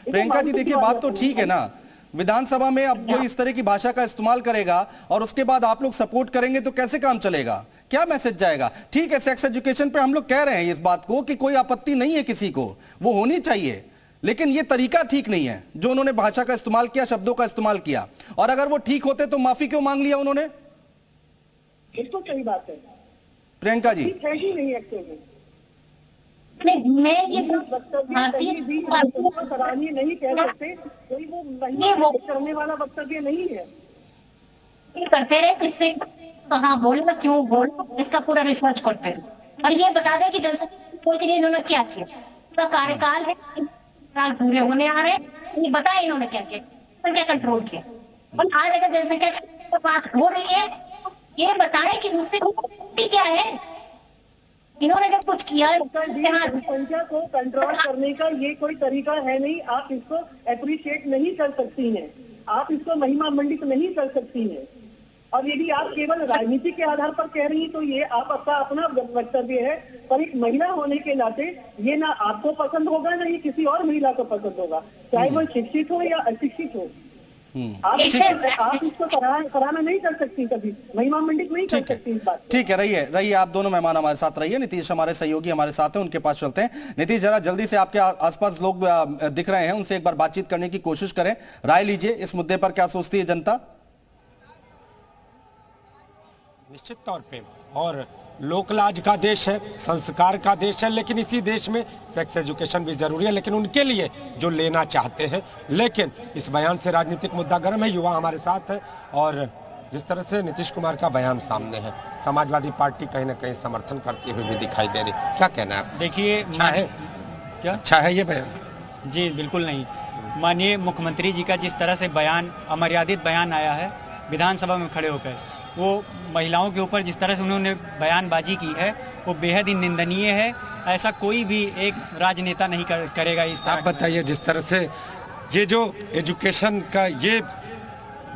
प्रियंका जी देखिए, बात तो ठीक है ना, विधानसभा में अब कोई इस तरह की भाषा का इस्तेमाल करेगा और उसके बाद आप लोग सपोर्ट करेंगे तो कैसे काम चलेगा, क्या मैसेज जाएगा? ठीक है, सेक्स एजुकेशन पे हम लोग कह रहे हैं इस बात को कि कोई आपत्ति नहीं है किसी को, वो होनी चाहिए, लेकिन ये तरीका ठीक नहीं है जो उन्होंने भाषा का इस्तेमाल किया, शब्दों का इस्तेमाल किया। और अगर वो ठीक होते तो माफी क्यों मांग लिया उन्होंने? बिल्कुल सही बात है प्रियंका जी। ठीक है ही नहीं एक्चुअली। नहीं, मैं ये सराहनीय नहीं कह सकते, कोई वो महिला करने वाला वक्तव्य नहीं है। करते रहे, किसने कहा बोला, क्यों बोला, इसका पूरा रिसर्च करते रहे और ये बता दें कि जनसंख्या के लिए इन्होंने क्या किया। पूरा कार्यकाल है, साल पूरे होने आ रहे, ये बताया इन्होंने क्या किया, क्या कंट्रोल किया। और आज अगर जनसंख्या की बात हो रही है, ये बताएं कि उससे क्या है, इन्होंने जब कुछ किया है। जनसंख्या को कंट्रोल करने का ये कोई तरीका है नहीं। आप इसको अप्रिशिएट नहीं कर सकती हैं, आप इसको महिमा मंडित नहीं कर सकती हैं। और यदि आप केवल राजनीति के आधार पर कह रही हैं तो ये आप अपना वक्तव्य है, पर एक महिला होने के नाते ये ना आपको पसंद होगा ना ये किसी और महिला को पसंद होगा, चाहे वो शिक्षित हो या अशिक्षित हो। आप इसको सराहना नहीं कर सकती, कभी महिमा मंडित नहीं कर सकती इस बात। ठीक है, रहिए आप दोनों मेहमान हमारे साथ रहिए। नीतीश हमारे सहयोगी हमारे साथ हैं, उनके पास चलते हैं। नीतीश, जरा जल्दी से आपके आसपास लोग दिख रहे हैं, उनसे एक बार बातचीत करने की कोशिश करें, राय लीजिए इस मुद्दे पर, क्या सोचती है जनता? निश्चित तौर पे, और लोकलाज का देश है, संस्कार का देश है, लेकिन इसी देश में सेक्स एजुकेशन भी जरूरी है, लेकिन उनके लिए जो लेना चाहते हैं। लेकिन इस बयान से राजनीतिक मुद्दा गर्म है, युवा हमारे साथ है, और जिस तरह से नीतीश कुमार का बयान सामने है, समाजवादी पार्टी कहीं ना कहीं समर्थन करती हुई भी दिखाई दे रही, क्या कहना है? देखिए, क्या अच्छा है ये बयान? जी बिल्कुल नहीं। माननीय मुख्यमंत्री जी का जिस तरह से बयान, अमर्यादित बयान आया है विधानसभा में खड़े होकर, वो महिलाओं के ऊपर जिस तरह से उन्होंने बयानबाजी की है वो बेहद ही निंदनीय है। ऐसा कोई भी एक राजनेता नहीं करेगा इस तरह। आप बताइए, जिस तरह से ये जो एजुकेशन का ये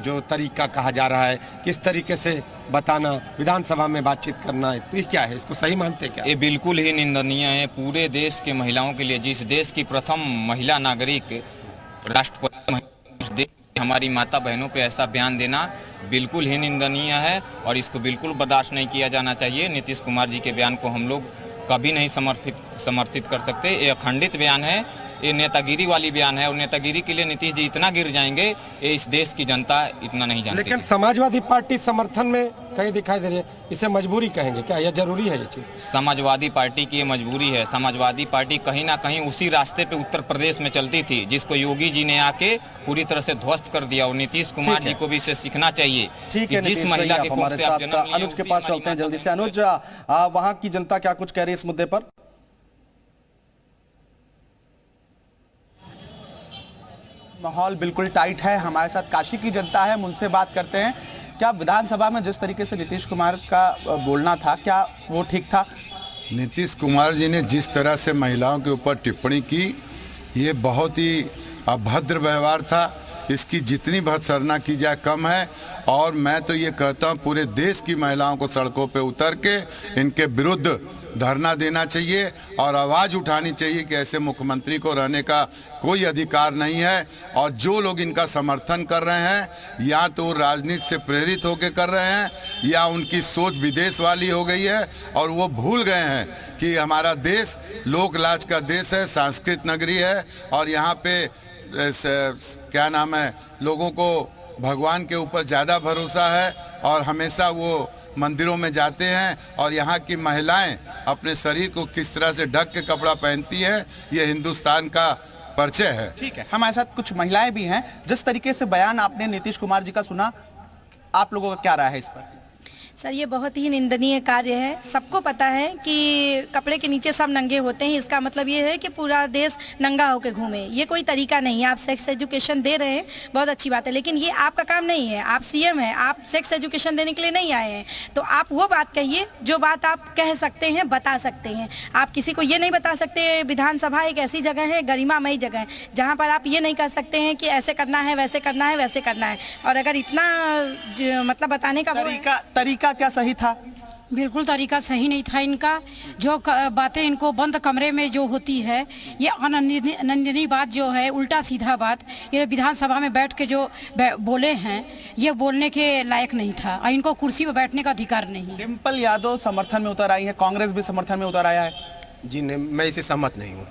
जो तरीका कहा जा रहा है, किस तरीके से बताना, विधानसभा में बातचीत करना, तो ये क्या है, इसको सही मानते क्या? ये बिल्कुल ही निंदनीय है पूरे देश के महिलाओं के लिए। जिस देश की प्रथम महिला नागरिक राष्ट्रपति, हमारी माता बहनों पे ऐसा बयान देना बिल्कुल ही निंदनीय है और इसको बिल्कुल बर्दाश्त नहीं किया जाना चाहिए। नीतीश कुमार जी के बयान को हम लोग कभी नहीं समर्थित कर सकते। ये अखंडित बयान है, ये नेतागिरी वाली बयान है, और नेतागिरी के लिए नीतीश जी इतना गिर जाएंगे ये इस देश की जनता इतना नहीं जानती। लेकिन समाजवादी पार्टी समर्थन में कहीं दिखाई दे रही है, इसे मजबूरी कहेंगे क्या, यह जरूरी है ये चीज? समाजवादी पार्टी की ये मजबूरी है। समाजवादी पार्टी कहीं ना कहीं उसी रास्ते पे उत्तर प्रदेश में चलती थी जिसको योगी जी ने आके पूरी तरह से ध्वस्त कर दिया, और नीतीश कुमार जी को भी इसे सीखना चाहिए। ठीक है, जिस महिला के हमारे साथ अनुज के पास चलते हैं जल्दी से। अनुज, वहां की जनता क्या कुछ कह रही है इस मुद्दे पर? माहौल बिल्कुल टाइट है। हमारे साथ काशी की जनता है, हम उनसे बात करते हैं। क्या विधानसभा में जिस तरीके से नीतीश कुमार का बोलना था, क्या वो ठीक था? नीतीश कुमार जी ने जिस तरह से महिलाओं के ऊपर टिप्पणी की, ये बहुत ही अभद्र व्यवहार था। इसकी जितनी भत्सरना की जाए कम है, और मैं तो ये कहता हूँ पूरे देश की महिलाओं को सड़कों पे उतर के इनके विरुद्ध धरना देना चाहिए और आवाज़ उठानी चाहिए कि ऐसे मुख्यमंत्री को रहने का कोई अधिकार नहीं है। और जो लोग इनका समर्थन कर रहे हैं, या तो राजनीति से प्रेरित होकर कर रहे हैं, या उनकी सोच विदेश वाली हो गई है और वो भूल गए हैं कि हमारा देश लोकलाज का देश है, सांस्कृतिक नगरी है, और यहाँ पे क्या नाम है, लोगों को भगवान के ऊपर ज़्यादा भरोसा है और हमेशा वो मंदिरों में जाते हैं। और यहाँ की महिलाएं अपने शरीर को किस तरह से ढक के कपड़ा पहनती हैं, ये हिंदुस्तान का परिचय है। ठीक है, हमारे साथ कुछ महिलाएं भी हैं। जिस तरीके से बयान आपने नीतीश कुमार जी का सुना, आप लोगों का क्या राय है इस पर? सर, ये बहुत ही निंदनीय कार्य है। सबको पता है कि कपड़े के नीचे सब नंगे होते हैं, इसका मतलब ये है कि पूरा देश नंगा होकर घूमे। ये कोई तरीका नहीं है। आप सेक्स एजुकेशन दे रहे हैं, बहुत अच्छी बात है, लेकिन ये आपका काम नहीं है। आप सीएम हैं, आप सेक्स एजुकेशन देने के लिए नहीं आए हैं। तो आप वो बात कहिए जो बात आप कह सकते हैं, बता सकते हैं। आप किसी को ये नहीं बता सकते। विधानसभा एक ऐसी जगह है, गरिमामयी जगह है, जहाँ पर आप ये नहीं कह सकते हैं कि ऐसे करना है, वैसे करना है, वैसे करना है। और अगर इतना मतलब बताने का तरीका क्या सही था? बिल्कुल तरीका सही नहीं था इनका। जो बातें इनको बंद कमरे में जो होती है, ये अनंदनीय बात जो है, उल्टा सीधा बात, ये विधानसभा में बैठ के जो बोले हैं, ये बोलने के लायक नहीं था और इनको कुर्सी पर बैठने का अधिकार नहीं। डिम्पल यादव समर्थन में उतर आई है, कांग्रेस भी समर्थन में उतर आया है। जी नहीं, मैं इसे सहमत नहीं हूँ।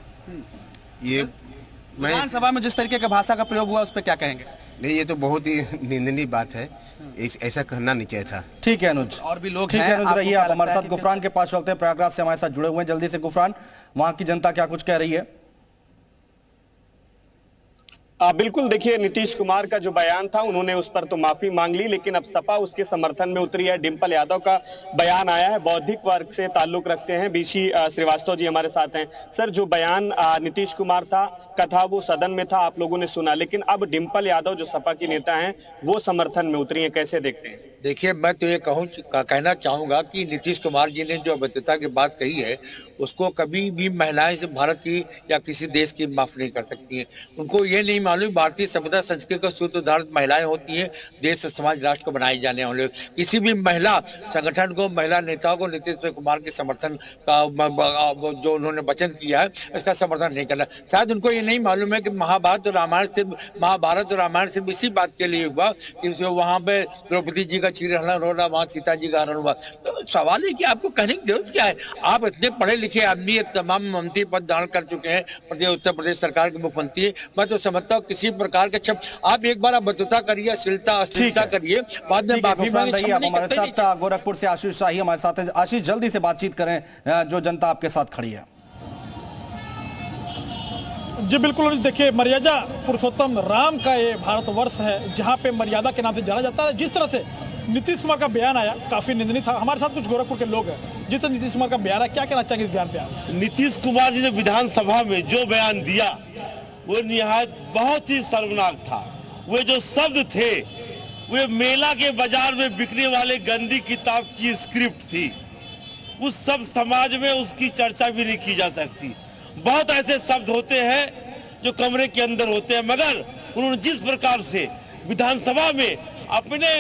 ये विधानसभा में जिस तरीके का भाषा का प्रयोग हुआ उस पर क्या कहेंगे? नहीं, ये तो बहुत ही निंदनीय बात है, ऐसा करना नहीं चाहिए था। ठीक है अनुज, और भी लोग ठीक है अनुज, आपको रहिए क्या आप हमारे लगता है साथ। कि गुफरान के पास चलते हैं, प्रयागराज से हमारे साथ जुड़े हुए हैं। जल्दी से गुफरान, वहां की जनता क्या कुछ कह रही है? बिल्कुल, देखिए नीतीश कुमार का जो बयान था उन्होंने उस पर तो माफी मांग ली, लेकिन अब सपा उसके समर्थन में उतरी है। डिम्पल यादव का बयान आया है, बौद्धिक वर्ग से ताल्लुक रखते हैं। बीसी श्रीवास्तव जी हमारे साथ हैं। सर, जो बयान नीतीश कुमार का था वो सदन में था, आप लोगों ने सुना, लेकिन अब डिम्पल यादव जो सपा की नेता हैं वो समर्थन में उतरी हैं, कैसे देखते हैं? देखिए, मैं तो ये कहना चाहूँगा कि नीतीश कुमार जी ने जो अभद्रता की बात कही है उसको कभी भी महिलाएं से भारत की या किसी देश की माफ नहीं कर सकती हैं। उनको ये नहीं मालूम भारतीय सभ्यता संस्कृति का सूत्रधार महिलाएं होती हैं, देश समाज राष्ट्र को बनाए जाने वाले। किसी भी महिला संगठन को, महिला नेताओं को नीतीश कुमार के समर्थन का जो उन्होंने वचन किया है इसका समर्थन नहीं करना। शायद उनको ये नहीं मालूम है कि महाभारत और रामायण से इसी बात के लिए हुआ कि वहाँ पे द्रौपदी जी का हरण हो रहा, वहाँ सीता जी का हरण हुआ। तो सवाल है कि आपको कहने की जरूरत क्या है? आप इतने पढ़े लिखे आदमी, तमाम मंत्री पद धारण कर चुके हैं, उत्तर प्रदेश सरकार के मुख्यमंत्री। मैं तो समझता हूँ किसी प्रकार के आप एक बार बद्धता करिए, अश्लीलता करिए, बाद में माफी मांगिए। हमारे साथ गोरखपुर से आशीष शाही हमारे साथ है। आशीष, जल्दी से बातचीत करें, जो जनता आपके साथ खड़ी है। जी बिल्कुल, देखिए मर्यादा पुरुषोत्तम राम का ये भारतवर्ष है जहाँ पे मर्यादा के नाम से जाना जाता है। जिस तरह से नीतीश कुमार का बयान आया काफी निंदनीय था। हमारे साथ कुछ गोरखपुर के लोग हैं, जिससे नीतीश कुमार का बयान आया, क्या कहना चाहेंगे इस बयान पे आप? नीतीश कुमार जी ने विधानसभा में जो बयान दिया वो निहायत बहुत ही शर्मनाक था। वे जो शब्द थे वे मेला के बाजार में बिकने वाले गंदी किताब की स्क्रिप्ट थी। उस सब समाज में उसकी चर्चा भी नहीं की जा सकती। बहुत ऐसे शब्द होते हैं जो कमरे के अंदर होते हैं, मगर उन्होंने जिस प्रकार से विधानसभा में अपने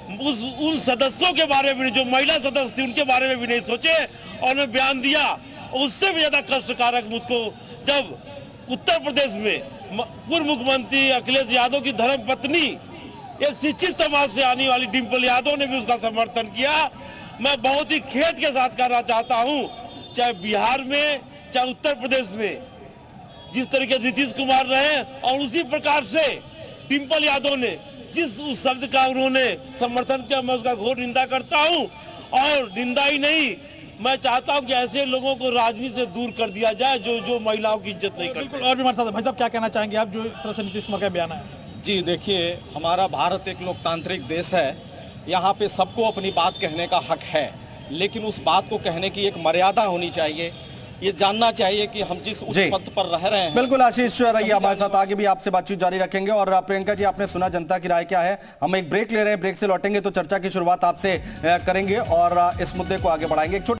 उन सदस्यों के बारे में, जो महिला सदस्य थी उनके बारे में भी नहीं सोचे और उन्होंने बयान दिया, उससे भी ज्यादा कष्टकारक मुझको जब उत्तर प्रदेश में पूर्व मुख्यमंत्री अखिलेश यादव की धर्मपत्नी एक शिक्षित समाज से आने वाली डिम्पल यादव ने भी उसका समर्थन किया। मैं बहुत ही खेद के साथ कहना चाहता हूं, चाहे बिहार में चाहे उत्तर प्रदेश में जिस तरीके से नीतीश कुमार रहे और उसी प्रकार से डिम्पल यादव ने जिस उस शब्द का उन्होंने समर्थन किया, मैं उसका घोर निंदा करता हूं। और निंदा ही नहीं, मैं चाहता हूं कि ऐसे लोगों को राजनीति से दूर कर दिया जाए जो महिलाओं की इज्जत नहीं करते। और भी हमारे साथ भाई साहब, क्या कहना चाहेंगे आप जो इस तरह से नीतीश कुमार का बयान आया? जी देखिए, हमारा भारत एक लोकतांत्रिक देश है, यहाँ पे सबको अपनी बात कहने का हक है, लेकिन उस बात को कहने की एक मर्यादा होनी चाहिए। ये जानना चाहिए कि हम जिस उस पद पर रह रहे हैं। बिल्कुल आशीष, रहिए हमारे साथ, आगे भी आपसे बातचीत जारी रखेंगे। और प्रियंका जी, आपने सुना जनता की राय क्या है। हम एक ब्रेक ले रहे हैं, ब्रेक से लौटेंगे तो चर्चा की शुरुआत आपसे करेंगे और इस मुद्दे को आगे बढ़ाएंगे।